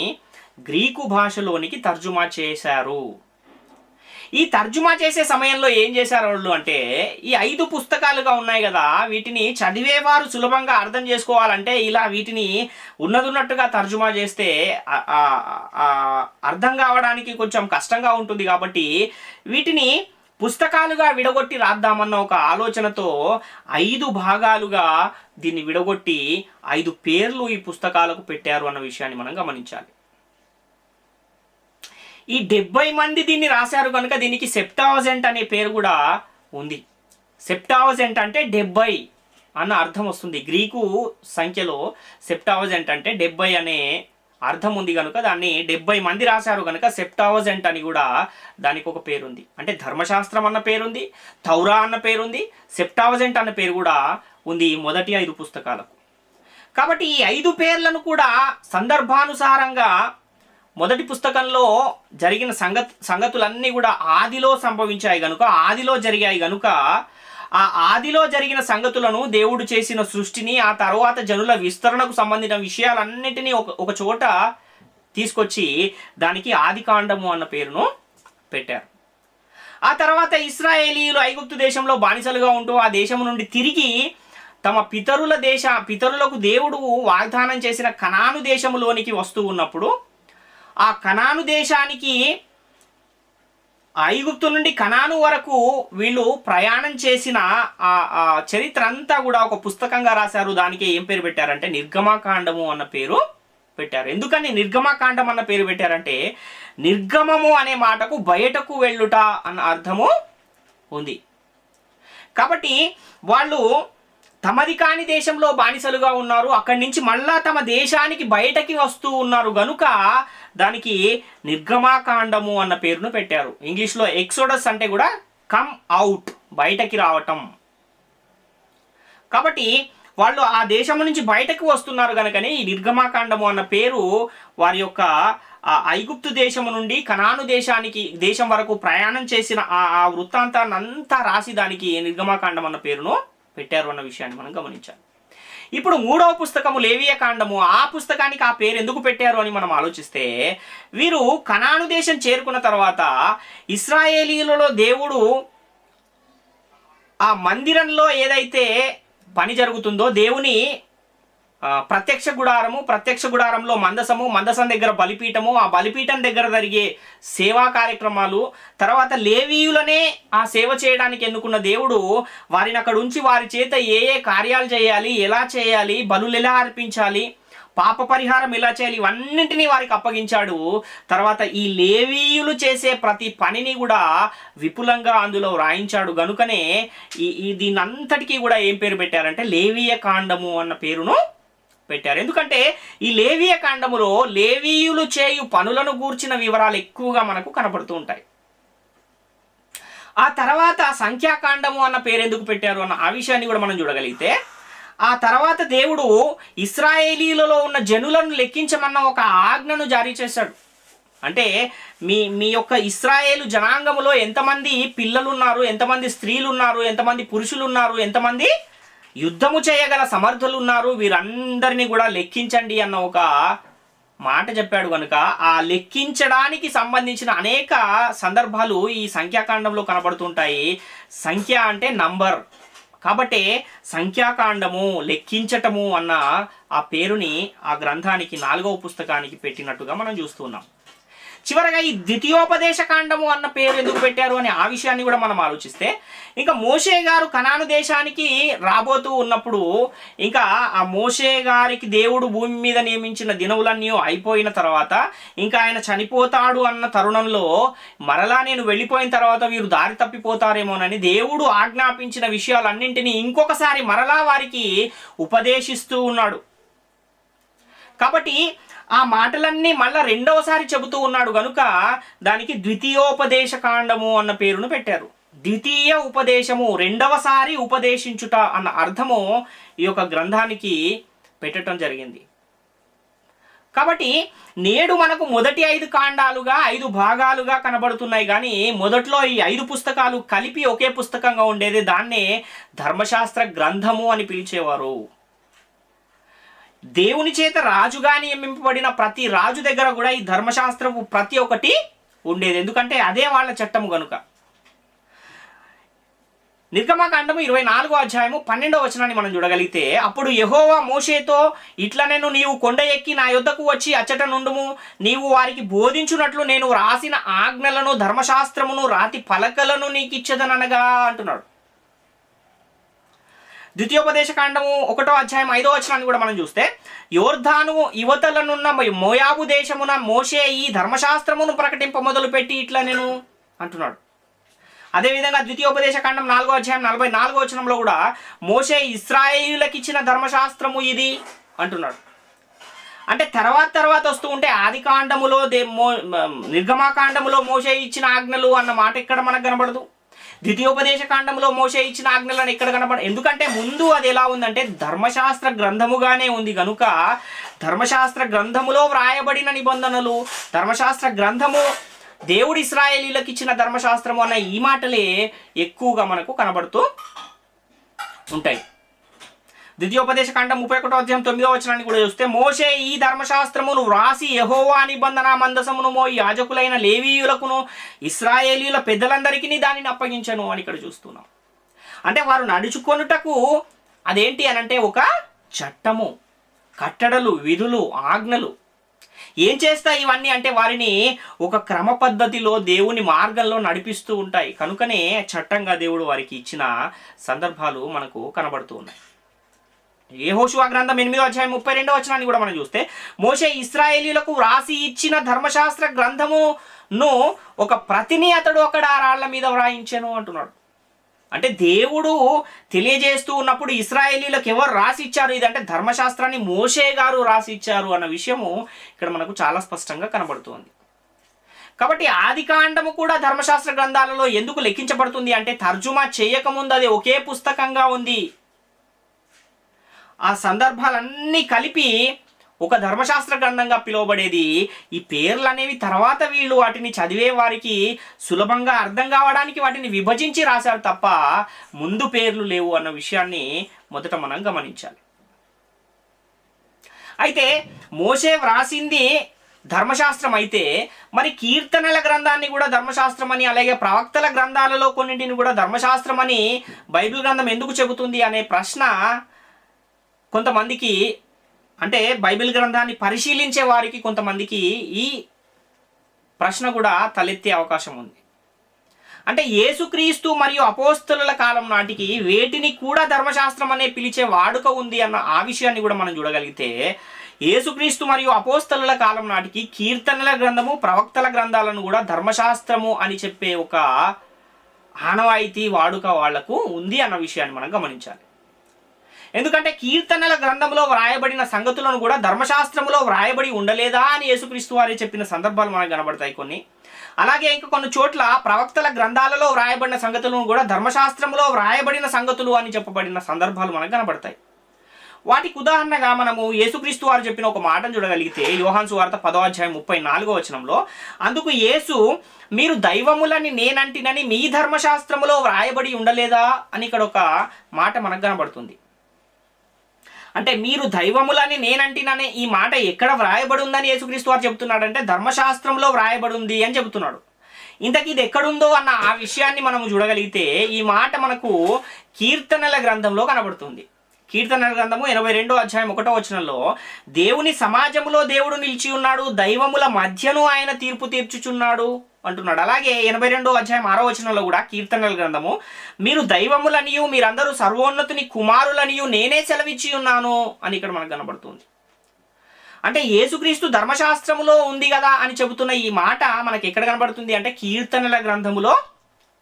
గ్రీకు భాషలోనికి తర్జుమా చేశారు. ఈ తర్జుమా చేసే సమయంలో ఏం చేశారు వాళ్ళు అంటే ఈ 5 పుస్తకాలుగా ఉన్నాయి కదా, వీటిని చదివేవారు సులభంగా అర్థం చేసుకోవాలంటే ఇలా వీటిని ఉన్నట్టుగా తర్జుమా చేస్తే అర్థం కావడానికి కొంచెం కష్టంగా ఉంటుంది. కాబట్టి వీటిని పుస్తకాలుగా విడగొట్టి రాద్దామన్న ఒక ఆలోచనతో 5 భాగాలుగా దీన్ని విడగొట్టి 5 పేర్లు ఈ పుస్తకాలకు పెట్టారు అన్న విషయాన్ని మనం గమనించాలి. ఈ 70 మంది దీన్ని రాశారు కనుక దీనికి సెప్టావజెంట్ అనే పేరు కూడా ఉంది. సెప్టావజెంట్ అంటే 70 అన్న అర్థం వస్తుంది. గ్రీకు సంఖ్యలో సెప్టావజెంట్ అంటే 70 అనే అర్థం ఉంది కనుక దాన్ని 70 మంది రాశారు కనుక సెప్టావజెంట్ అని కూడా దానికి ఒక పేరుంది. అంటే ధర్మశాస్త్రం అన్న పేరుంది, తౌరా అన్న పేరుంది, సెప్టావజెంట్ అన్న పేరు కూడా ఉంది ఈ మొదటి 5 పుస్తకాలకు. కాబట్టి ఈ 5 పేర్లను కూడా సందర్భానుసారంగా మొదటి పుస్తకంలో జరిగిన సంగతులన్నీ కూడా ఆదిలో సంభవించాయి కనుక ఆదిలో జరిగాయి కనుక ఆ ఆదిలో జరిగిన సంగతులను దేవుడు చేసిన సృష్టిని ఆ తర్వాత జనుల విస్తరణకు సంబంధించిన విషయాలన్నిటినీ ఒక చోట తీసుకొచ్చి దానికి ఆదికాండము అన్న పేరును పెట్టారు. ఆ తర్వాత ఇశ్రాయేలీయులు ఐగుప్తు దేశంలో బానిసలుగా ఉంటూ ఆ దేశం నుండి తిరిగి తమ పితరులకు దేవుడు వాగ్దానం చేసిన కనాను దేశములోనికి వస్తూ ఉన్నప్పుడు ఆ కనాను దేశానికి ఐగుప్తు నుండి కనాను వరకు వీళ్ళు ప్రయాణం చేసిన ఆ చరిత్ర అంతా కూడా ఒక పుస్తకంగా రాశారు. దానికి ఏం పేరు పెట్టారంటే నిర్గమకాండము అన్న పేరు పెట్టారు. ఎందుకని నిర్గమకాండం అన్న పేరు పెట్టారంటే నిర్గమము అనే మాటకు బయటకు వెళ్ళుట అన్న అర్థము ఉంది. కాబట్టి వాళ్ళు తమది కాని దేశంలో బానిసలుగా ఉన్నారు, అక్కడి నుంచి మళ్ళా తమ దేశానికి బయటకి వస్తూ ఉన్నారు గనుక దానికి నిర్గమాకాండము అన్న పేరును పెట్టారు. ఇంగ్లీష్లో ఎక్సోడస్ అంటే కూడా కమ్ అవుట్, బయటకి రావటం. కాబట్టి వాళ్ళు ఆ దేశం నుంచి బయటకు వస్తున్నారు కనుకనే ఈ నిర్గమాకాండము అన్న పేరు వారి యొక్క ఐగుప్తు దేశము నుండి కనాను దేశం వరకు ప్రయాణం చేసిన ఆ వృత్తాంతాన్ని అంతా రాసి దానికి నిర్గమాకాండం అన్న పేరును పెట్టారు అన్న విషయాన్ని మనం గమనించాలి. ఇప్పుడు 3వ పుస్తకము లేవియ కాండము, ఆ పుస్తకానికి ఆ పేరు ఎందుకు పెట్టారు అని మనం ఆలోచిస్తే వీరు కనాను దేశం చేరుకున్న తర్వాత ఇశ్రాయేలీయులలో దేవుడు ఆ మందిరంలో ఏదైతే పని జరుగుతుందో దేవుని ప్రత్యక్ష గుడారంలో మందసం దగ్గర బలిపీఠము, ఆ బలిపీఠం దగ్గర జరిగే సేవా కార్యక్రమాలు, తర్వాత లేవీయులనే ఆ సేవ చేయడానికి ఎన్నుకున్న దేవుడు వారిని అక్కడ ఉంచి వారి చేత ఏ కార్యాలు చేయాలి, ఎలా చేయాలి, బలులు ఎలా అర్పించాలి, పాప పరిహారం ఎలా చేయాలి, ఇవన్నింటినీ వారికి అప్పగించాడు. తర్వాత ఈ లేవీయులు చేసే ప్రతి పనిని కూడా విపులంగా అందులో వ్రాయించాడు. గనుకనే దీనంతటికీ కూడా ఏం పేరు పెట్టారంటే లేవీయ కాండము అన్న పేరును పెట్టారు. ఎందుకంటే ఈ లేవియ కాండములో లేవీయులు చేయు పనులను గూర్చిన వివరాలు ఎక్కువగా మనకు కనబడుతూ ఉంటాయి. ఆ తర్వాత సంఖ్యాకాండము అన్న పేరు ఎందుకు పెట్టారు అన్న ఆ విషయాన్ని కూడా మనం చూడగలిగితే ఆ తర్వాత దేవుడు ఇశ్రాయేలీలలో ఉన్న జనులను లెక్కించమన్న ఒక ఆజ్ఞను జారీ చేశాడు. అంటే మీ యొక్క ఇశ్రాయేలు జనాంగములో ఎంతమంది పిల్లలు ఉన్నారు, ఎంతమంది స్త్రీలు ఉన్నారు, ఎంతమంది పురుషులు ఉన్నారు, ఎంతమంది యుద్ధము చేయగల సమర్థులు ఉన్నారు, వీరందరినీ కూడా లెక్కించండి అన్న ఒక మాట చెప్పాడు. కనుక ఆ లెక్కించడానికి సంబంధించిన అనేక సందర్భాలు ఈ సంఖ్యాకాండంలో కనబడుతుంటాయి. సంఖ్య అంటే నంబర్ కాబట్టి సంఖ్యాకాండము, లెక్కించటము అన్న ఆ పేరుని ఆ గ్రంథానికి 4వ పుస్తకానికి పెట్టినట్టుగా మనం చూస్తున్నాం. చివరగా ఈ ద్వితీయోపదేశ కాండము అన్న పేరు ఎందుకు పెట్టారు అని ఆ విషయాన్ని కూడా మనం ఆలోచిస్తే, ఇంకా మోషే గారు కనాను దేశానికి రాబోతూ ఉన్నప్పుడు, ఇంకా ఆ మోషే గారికి దేవుడు భూమి మీద నియమించిన దినములన్నీ అయిపోయిన తర్వాత, ఇంకా ఆయన చనిపోతాడు అన్న తరుణంలో మరలా నేను వెళ్ళిపోయిన తర్వాత వీరు దారి తప్పిపోతారేమోనని దేవుడు ఆజ్ఞాపించిన విషయాలన్నింటినీ ఇంకొకసారి మరలా వారికి ఉపదేశిస్తూ ఉన్నాడు. కాబట్టి ఆ మాటలన్నీ మళ్ళా రెండవసారి చెబుతూ ఉన్నాడు గనుక దానికి ద్వితీయోపదేశ కాండము అన్న పేరును పెట్టారు. ద్వితీయ ఉపదేశము, రెండవసారి ఉపదేశించుట అన్న అర్థము ఈ యొక్క గ్రంథానికి పెట్టడం జరిగింది. కాబట్టి నేడు మనకు మొదటి 5 కాండాలుగా 5 భాగాలుగా కనబడుతున్నాయి, కానీ మొదట్లో ఈ 5 పుస్తకాలు కలిపి ఒకే పుస్తకంగా ఉండేది. దాన్నే ధర్మశాస్త్ర గ్రంథము అని పిలిచేవారు. దేవుని చేత రాజుగా నియమింపబడిన ప్రతి రాజు దగ్గర కూడా ఈ ధర్మశాస్త్రపు ప్రతి ఒక్కటి ఉండేది, ఎందుకంటే అదే వాళ్ళ చట్టము గనుక. నిర్గమకాండము 24వ అధ్యాయము 12వ వచనాన్ని మనం చూడగలిగితే, అప్పుడు యెహోవా మోషేతో ఇట్లనెను, నీవు కొండ ఎక్కి నా యొద్దకు వచ్చి అచ్చట నుండుము, నీవు వారికి బోధించున్నట్లు నేను రాసిన ఆజ్ఞలను, ధర్మశాస్త్రమును, రాతి పలకలను నీకు ఇచ్చేదనగా అంటున్నాడు. ద్వితీయోపదేశ కాండము 1వ అధ్యాయం 5వ వచనాన్ని కూడా మనం చూస్తే, యోర్ధాను యువతలనున్న మోయాబు దేశమున మోషే ఈ ధర్మశాస్త్రమును ప్రకటింప మొదలుపెట్టి ఇట్లా నేను అంటున్నాడు. అదేవిధంగా ద్వితీయోపదేశ కాండం 4వ అధ్యాయం 44వ వచనంలో కూడా మోషే ఇశ్రాయేలీయులకు ఇచ్చిన ధర్మశాస్త్రము ఇది అంటున్నాడు. అంటే తర్వాత వస్తూ ఉంటే ఆది కాండములో నిర్గమాకాండములో మోషే ఇచ్చిన ఆజ్ఞలు అన్న మాట ఇక్కడ మనకు కనబడదు. ద్వితీయోపదేశ కాండంలో మోషే ఇచ్చిన ఆజ్ఞలను ఎక్కడ కనబడ, ఎందుకంటే ముందు అది ఎలా ఉందంటే ధర్మశాస్త్ర గ్రంథముగానే ఉంది కనుక ధర్మశాస్త్ర గ్రంథములో వ్రాయబడిన నిబంధనలు, ధర్మశాస్త్ర గ్రంథము, దేవుడు ఇశ్రాయేలీయులకు ఇచ్చిన ధర్మశాస్త్రము అన్న ఈ మాటలే ఎక్కువగా మనకు కనబడుతూ ఉంటాయి. ద్వితీయోపదేశ కాండం 31వ అధ్యాయం 9వ వచనాన్ని కూడా చూస్తే, మోషే ఈ ధర్మశాస్త్రమును వ్రాసి యెహోవా నిబంధన మందసమును మోయి యాజకులైన లేవీయులకును ఇశ్రాయేలీయుల పెద్దలందరికీ దానిని అప్పగించను అని ఇక్కడ చూస్తున్నాం. అంటే వారు నడుచుకొనుటకు అదేంటి అనంటే ఒక చట్టము, కట్టడలు, విధులు, ఆజ్ఞలు. ఏం చేస్తాయి ఇవన్నీ అంటే వారిని ఒక క్రమ పద్ధతిలో దేవుని మార్గంలో నడిపిస్తూ ఉంటాయి. కనుకనే చట్టంగా దేవుడు వారికి ఇచ్చిన సందర్భాలు మనకు కనబడుతూ ఉన్నాయి. యెహోషువ గ్రంథం 8వ అధ్యాయం 32వ వచనాన్ని కూడా మనం చూస్తే, మోషే ఇశ్రాయేలీయులకు వ్రాసి ఇచ్చిన ధర్మశాస్త్ర గ్రంథమును ఒక ప్రతిని అతడు అక్కడ ఆ రాళ్ల మీద వ్రాయించెను అంటున్నాడు. అంటే దేవుడు తెలియజేస్తూ ఉన్నప్పుడు ఇశ్రాయేలీయులకు ఎవరు రాసి ఇచ్చారు, ఇదంటే ధర్మశాస్త్రాన్ని మోషే గారు రాసి ఇచ్చారు అన్న విషయము ఇక్కడ మనకు చాలా స్పష్టంగా కనబడుతుంది. కాబట్టి ఆది కాండము కూడా ధర్మశాస్త్ర గ్రంథాలలో ఎందుకు లెక్కించబడుతుంది అంటే తర్జుమా చేయకముందు అది ఒకే పుస్తకంగా ఉంది. ఆ సందర్భాలన్నీ కలిపి ఒక ధర్మశాస్త్ర గ్రంథంగా పిలువబడేది. ఈ పేర్లు అనేవి తర్వాత వీళ్ళు వాటిని చదివే వారికి సులభంగా అర్థం కావడానికి వాటిని విభజించి రాశారు తప్ప ముందు పేర్లు లేవు అన్న విషయాన్ని మొదట మనం గమనించాలి. అయితే మోషే వ్రాసింది ధర్మశాస్త్రం అయితే మరి కీర్తనల గ్రంథాన్ని కూడా ధర్మశాస్త్రం అని, అలాగే ప్రవక్తల గ్రంథాలలో కొన్నింటిని కూడా ధర్మశాస్త్రం అని బైబిల్ గ్రంథం ఎందుకు చెబుతుంది అనే ప్రశ్న కొంతమందికి, అంటే బైబిల్ గ్రంథాన్ని పరిశీలించే వారికి కొంతమందికి ఈ ప్రశ్న కూడా తలెత్తే అవకాశం ఉంది. అంటే యేసుక్రీస్తు మరియు అపోస్తలుల కాలం నాటికి వేటిని కూడా ధర్మశాస్త్రం అనే పిలిచే వాడుక ఉంది అన్న ఆ విషయాన్ని కూడా మనం చూడగలిగితే, యేసుక్రీస్తు మరియు అపోస్తలుల కాలం నాటికి కీర్తనల గ్రంథము, ప్రవక్తల గ్రంథాలను కూడా ధర్మశాస్త్రము అని చెప్పే ఒక ఆనవాయితీ వాడుక వాళ్లకు ఉంది అన్న విషయాన్ని మనం గమనించాలి. ఎందుకంటే కీర్తనల గ్రంథంలో వ్రాయబడిన సంగతులను కూడా ధర్మశాస్త్రంలో వ్రాయబడి ఉండలేదా అని యేసుక్రీస్తు వారే చెప్పిన సందర్భాలు మనకు కనబడతాయి కొన్ని. అలాగే ఇంకా కొన్ని చోట్ల ప్రవక్తల గ్రంథాలలో వ్రాయబడిన సంగతులను కూడా ధర్మశాస్త్రంలో వ్రాయబడిన సంగతులు అని చెప్పబడిన సందర్భాలు మనకు కనబడతాయి. వాటికి ఉదాహరణగా మనము యేసుక్రీస్తు వారు చెప్పిన ఒక మాటను చూడగలిగితే, యోహాను సువార్త 10వ అధ్యాయం 34వ వచనంలో, అందుకు యేసు, మీరు దైవములని నేనంటినని మీ ధర్మశాస్త్రములో వ్రాయబడి ఉండలేదా అని ఇక్కడ ఒక మాట మనకు కనబడుతుంది. అంటే మీరు దైవములని నేనంటిననే ఈ మాట ఎక్కడ వ్రాయబడి ఉందని యేసుక్రీస్తు వారు చెబుతున్నాడంటే ధర్మశాస్త్రంలో వ్రాయబడి ఉంది అని చెబుతున్నాడు. ఇంతకీ ఇది ఎక్కడుందో అన్న ఆ విషయాన్ని మనము చూడగలిగితే ఈ మాట మనకు కీర్తనల గ్రంథంలో కనబడుతుంది. కీర్తనల గ్రంథము 82వ అధ్యాయం 1వ వచనంలో దేవుని సమాజంలో దేవుడు నిలిచి ఉన్నాడు, దైవముల మధ్యను ఆయన తీర్పు తీర్చుచున్నాడు అంటున్నాడు. అలాగే 82వ అధ్యాయం 6వ వచనంలో కూడా కీర్తనల గ్రంథము మీరు దైవములనియు మీరందరూ సర్వోన్నతుని కుమారులనియు నేనే సెలవిచ్చి ఉన్నాను అని ఇక్కడ మనకు కనబడుతుంది. అంటే యేసుక్రీస్తు ధర్మశాస్త్రములో ఉంది కదా అని చెబుతున్న ఈ మాట మనకి ఎక్కడ కనబడుతుంది అంటే కీర్తనల గ్రంథములో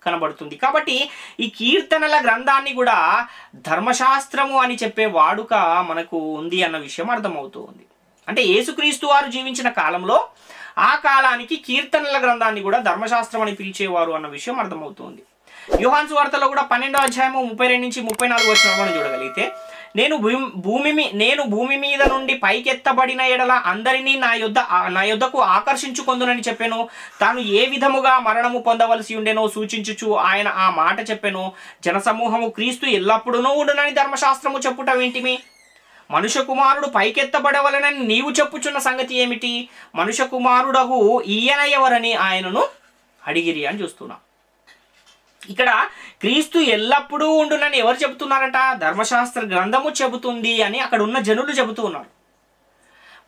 కనబడుతుంది. కాబట్టి ఈ కీర్తనల గ్రంథాన్ని కూడా ధర్మశాస్త్రము అని చెప్పే వాడుక మనకు ఉంది అన్న విషయం అర్థమవుతూ ఉంది. అంటే యేసుక్రీస్తు వారు జీవించిన కాలంలో ఆ కాలానికి కీర్తనల గ్రంథాన్ని కూడా ధర్మశాస్త్రం అని పిలిచేవారు అన్న విషయం అర్థమవుతుంది. యోహాను సువార్తలో కూడా 12వ అధ్యాయము 32 నుంచి 34 వచనం మనం చూడగలిగితే నేను భూమి మీద నుండి పైకెత్తబడిన ఎడల అందరినీ నా యొద్దకు ఆకర్షించుకొందునని చెప్పాను. తాను ఏ విధముగా మరణము పొందవలసి ఉండెనో సూచించుచు ఆయన ఆ మాట చెప్పాను. జనసమూహము క్రీస్తు ఎల్లప్పుడూ ఉండునని ధర్మశాస్త్రము చెప్పుట వింటిమి. మనుష్య కుమారుడు పైకెత్తబడవలనని నీవు చెప్పుచున్న సంగతి ఏమిటి? మనుష్య కుమారుడగు ఈయన ఎవరని ఆయనను అడిగిరి అని చూస్తున్నాం. ఇక్కడ క్రీస్తు ఎల్లప్పుడూ ఉండునని ఎవరు చెబుతున్నారట? ధర్మశాస్త్ర గ్రంథము చెబుతుంది అని అక్కడ ఉన్న జనులు చెబుతూ ఉన్నారు.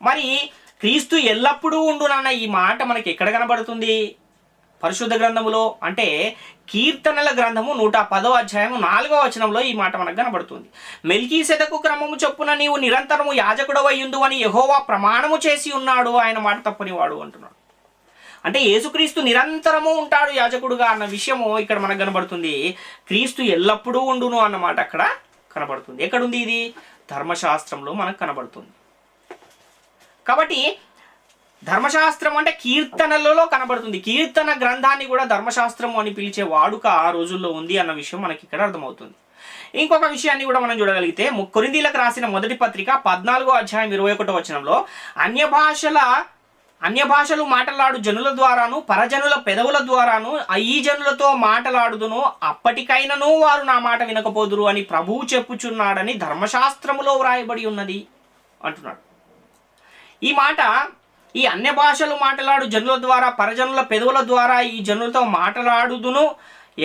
మరి క్రీస్తు ఎల్లప్పుడూ ఉండునన్న ఈ మాట మనకి ఎక్కడ కనబడుతుంది? పరిశుద్ధ గ్రంథములో, అంటే కీర్తనల గ్రంథము 110వ అధ్యాయము 4వ వచనంలో ఈ మాట మనకు కనబడుతుంది. మెల్కీసెదకు క్రమము చొప్పున నీవు నిరంతరము యాజకుడవయ్యుందు అని యెహోవా ప్రమాణము చేసి ఉన్నాడు, ఆయన మాట తప్పనివాడు అంటున్నాడు. అంటే యేసుక్రీస్తు నిరంతరము ఉంటాడు యాజకుడుగా అన్న విషయము ఇక్కడ మనకు కనబడుతుంది. క్రీస్తు ఎల్లప్పుడూ ఉండును అన్నమాట అక్కడ కనబడుతుంది. ఎక్కడుంది ఇది? ధర్మశాస్త్రంలో మనకు కనబడుతుంది. కాబట్టి ధర్మశాస్త్రం అంటే కీర్తనలలో కనబడుతుంది. కీర్తన గ్రంథాన్ని కూడా ధర్మశాస్త్రం అని పిలిచే వాడుక ఆ రోజుల్లో ఉంది అన్న విషయం మనకి ఇక్కడ అర్థమవుతుంది. ఇంకొక విషయాన్ని కూడా మనం చూడగలిగితే కొరింథీయులకు రాసిన మొదటి పత్రిక 14వ అధ్యాయం 21వ వచనంలో అన్య భాషలు మాట్లాడు జనుల ద్వారాను పరజనుల పెదవుల ద్వారాను ఈ జనులతో మాట్లాడుదును, అప్పటికైనను వారు నా మాట వినకపోదురు అని ప్రభువు చెప్పుచున్నాడని ధర్మశాస్త్రములో వ్రాయబడి ఉన్నది అంటున్నాడు. ఈ మాట ఈ అన్య భాషలు మాట్లాడు జనుల ద్వారా పరజనుల పెదవుల ద్వారా ఈ జనులతో మాట్లాడుదును,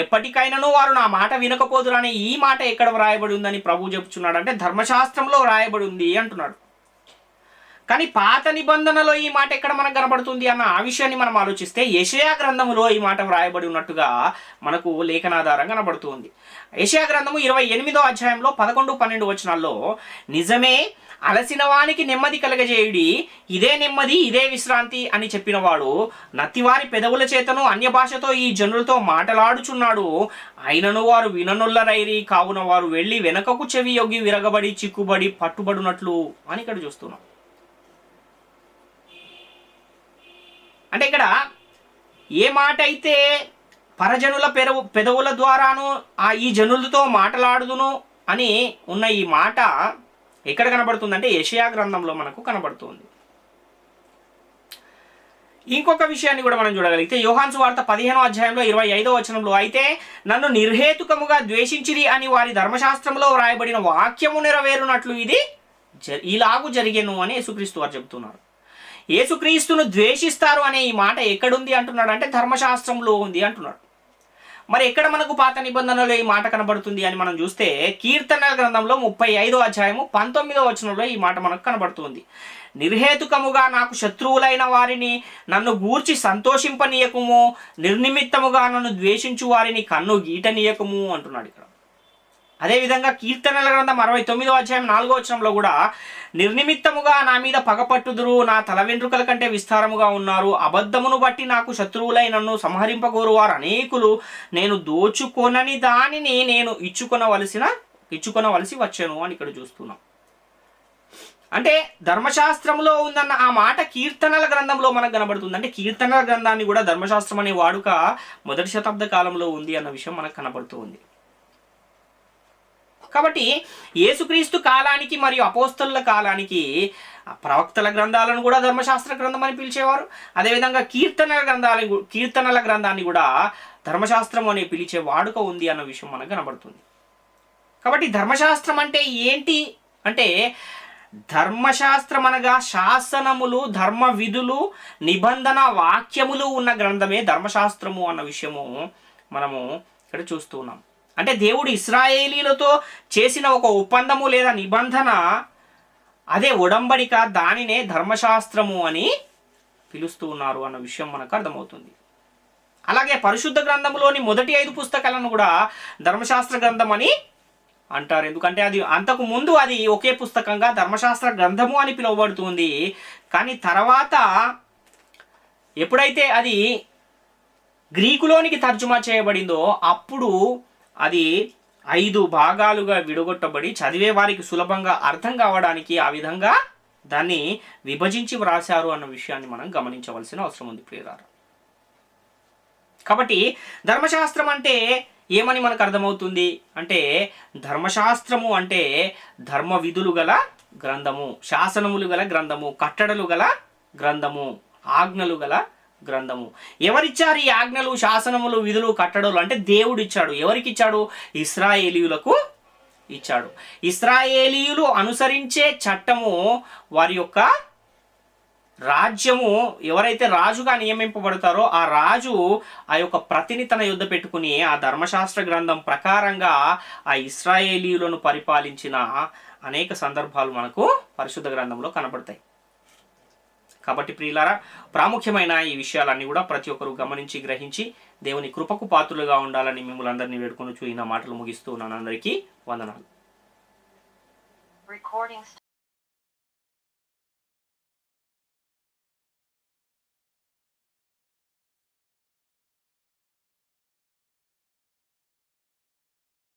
ఎప్పటికైనాను వారు నా మాట వినకపోదురు అనే ఈ మాట ఎక్కడ వ్రాయబడి ఉందని ప్రభువు చెప్పుచున్నాడు అంటే ధర్మశాస్త్రంలో వ్రాయబడి ఉంది అంటున్నాడు. కానీ పాత నిబంధనలో ఈ మాట ఎక్కడ మనకు కనబడుతుంది అన్న ఆ విషయాన్ని మనం ఆలోచిస్తే యెషయా గ్రంథములో ఈ మాట వ్రాయబడి ఉన్నట్టుగా మనకు లేఖనాధారం కనబడుతుంది. యెషయా గ్రంథము 28వ అధ్యాయంలో 11-12 వచనాల్లో నిజమే, అలసిన వానికి నెమ్మది కలగజేయుడి, ఇదే నెమ్మది ఇదే విశ్రాంతి అని చెప్పినవాడు నత్తివారి పెదవుల చేతను అన్య భాషతో ఈ జనులతో మాట్లాడుచున్నాడు, అయినను వారు విననొల్లరైరి, కావున వారు వెళ్ళి వెనకకు చెవి యొగ్గి విరగబడి చిక్కుబడి పట్టుబడినట్లు అని ఇక్కడ చూస్తున్నాం. అంటే ఇక్కడ ఏ మాట అయితే పరజనుల పెదవుల ద్వారాను ఈ జనులతో మాట్లాడుదును అని ఉన్న ఈ మాట ఎక్కడ కనబడుతుందంటే యెషయా గ్రంథంలో మనకు కనబడుతుంది. ఇంకొక విషయాన్ని కూడా మనం చూడగలిగితే యోహాను సువార్త 15వ అధ్యాయంలో 25వ వచనంలో అయితే నన్ను నిర్హేతుకముగా ద్వేషించిరి అని వారి ధర్మశాస్త్రంలో వ్రాయబడిన వాక్యము నెరవేరునట్లు ఇది ఇలాగు జరిగెను అని యేసుక్రీస్తు వారు చెబుతున్నారు. యేసుక్రీస్తును ద్వేషిస్తారు అనే ఈ మాట ఎక్కడుంది అంటున్నాడు అంటే ధర్మశాస్త్రంలో ఉంది అంటున్నాడు. మరి ఎక్కడ మనకు పాత నిబంధనలో ఈ మాట కనబడుతుంది అని మనం చూస్తే కీర్తనల గ్రంథంలో 35వ అధ్యాయము 19వ వచనంలో ఈ మాట మనకు కనబడుతుంది. నిర్హేతుకముగా నాకు శత్రువులైన వారిని నన్ను గూర్చి సంతోషింపనీయకము, నిర్నిమిత్తముగా నన్ను ద్వేషించు వారిని కన్ను గీటనీయకము అంటున్నాడు ఇక్కడ. అదేవిధంగా కీర్తనల గ్రంథం 69వ అధ్యాయం 4వ వచనంలో కూడా నిర్నిమిత్తముగా నా మీద పగపట్టుదురు, నా తల వెంట్రుకల కంటే విస్తారముగా ఉన్నారు, అబద్ధమును బట్టి నాకు శత్రువులై నన్ను సంహరింపగోరు వారు అనేకులు, నేను దోచుకొనని దానిని నేను ఇచ్చుకొనవలసి వచ్చాను అని ఇక్కడ చూస్తున్నాం. అంటే ధర్మశాస్త్రంలో ఉందన్న ఆ మాట కీర్తనల గ్రంథంలో మనకు కనబడుతుంది. అంటే కీర్తనల గ్రంథాన్ని కూడా ధర్మశాస్త్రం అనే వాడుక మొదటి శతాబ్ద కాలంలో ఉంది అన్న విషయం మనకు కనబడుతూ ఉంది. కాబట్టి యేసుక్రీస్తు కాలానికి మరియు అపోస్తలుల కాలానికి ప్రవక్తల గ్రంథాలను కూడా ధర్మశాస్త్ర గ్రంథం అని పిలిచేవారు. అదేవిధంగా కీర్తనల గ్రంథాన్ని కూడా ధర్మశాస్త్రం అని పిలిచే వాడుక ఉంది అన్న విషయం మనకు కనబడుతుంది. కాబట్టి ధర్మశాస్త్రం అంటే ఏంటి అంటే ధర్మశాస్త్రం అనగా శాసనములు, ధర్మ విధులు, నిబంధన వాక్యములు ఉన్న గ్రంథమే ధర్మశాస్త్రము అన్న విషయము మనము ఇక్కడ చూస్తూ ఉన్నాం. అంటే దేవుడు ఇశ్రాయేలీలతో చేసిన ఒక ఒప్పందము లేదా నిబంధన, అదే ఒడంబడిక, దానినే ధర్మశాస్త్రము అని పిలుస్తూ ఉన్నారు అన్న విషయం మనకు అర్థమవుతుంది. అలాగే పరిశుద్ధ గ్రంథంలోని మొదటి 5 పుస్తకాలను కూడా ధర్మశాస్త్ర గ్రంథం అని అంటారు. ఎందుకంటే అది అంతకు ముందు అది ఒకే పుస్తకంగా ధర్మశాస్త్ర గ్రంథము అని పిలువబడుతుంది. కానీ తర్వాత ఎప్పుడైతే అది గ్రీకులోనికి తర్జుమా చేయబడిందో అప్పుడు అది 5 భాగాలుగా విడగొట్టబడి చదివే వారికి సులభంగా అర్థం కావడానికి ఆ విధంగా దాన్ని విభజించి వ్రాశారు అన్న విషయాన్ని మనం గమనించవలసిన అవసరం ఉంది ప్రియులారా. కాబట్టి ధర్మశాస్త్రం అంటే ఏమని మనకు అర్థమవుతుంది అంటే, ధర్మశాస్త్రము అంటే ధర్మ విధులు గల గ్రంథము, శాసనములు గల గ్రంథము, కట్టడలు గల గ్రంథము, ఆజ్ఞలు గల గ్రంథము. ఎవరిచ్చారు ఈ ఆజ్ఞలు, శాసనములు, విధులు, కట్టడలు అంటే దేవుడు ఇచ్చాడు. ఎవరికి ఇచ్చాడు? ఇశ్రాయేలీయులకు ఇచ్చాడు. ఇశ్రాయేలీయులు అనుసరించే చట్టము వారి యొక్క రాజ్యము, ఎవరైతే రాజుగా నియమింపబడతారో ఆ రాజు ఆ యొక్క ప్రతిని తన యుద్ధ పెట్టుకుని ఆ ధర్మశాస్త్ర గ్రంథం ప్రకారంగా ఆ ఇశ్రాయేలీయులను పరిపాలించిన అనేక సందర్భాలు మనకు పరిశుద్ధ గ్రంథంలో కనబడతాయి. కాబట్టి ప్రియులారా, ప్రాముఖ్యమైన ఈ విషయాలన్నీ కూడా ప్రతి ఒక్కరు గమనించి గ్రహించి దేవుని కృపకు పాత్రులుగా ఉండాలని మిమ్మల్ని అందరినీ వేడుకొని ఈ నా మాటలు ముగిస్తూ ఉన్నాను. అందరికీ వందనాలు.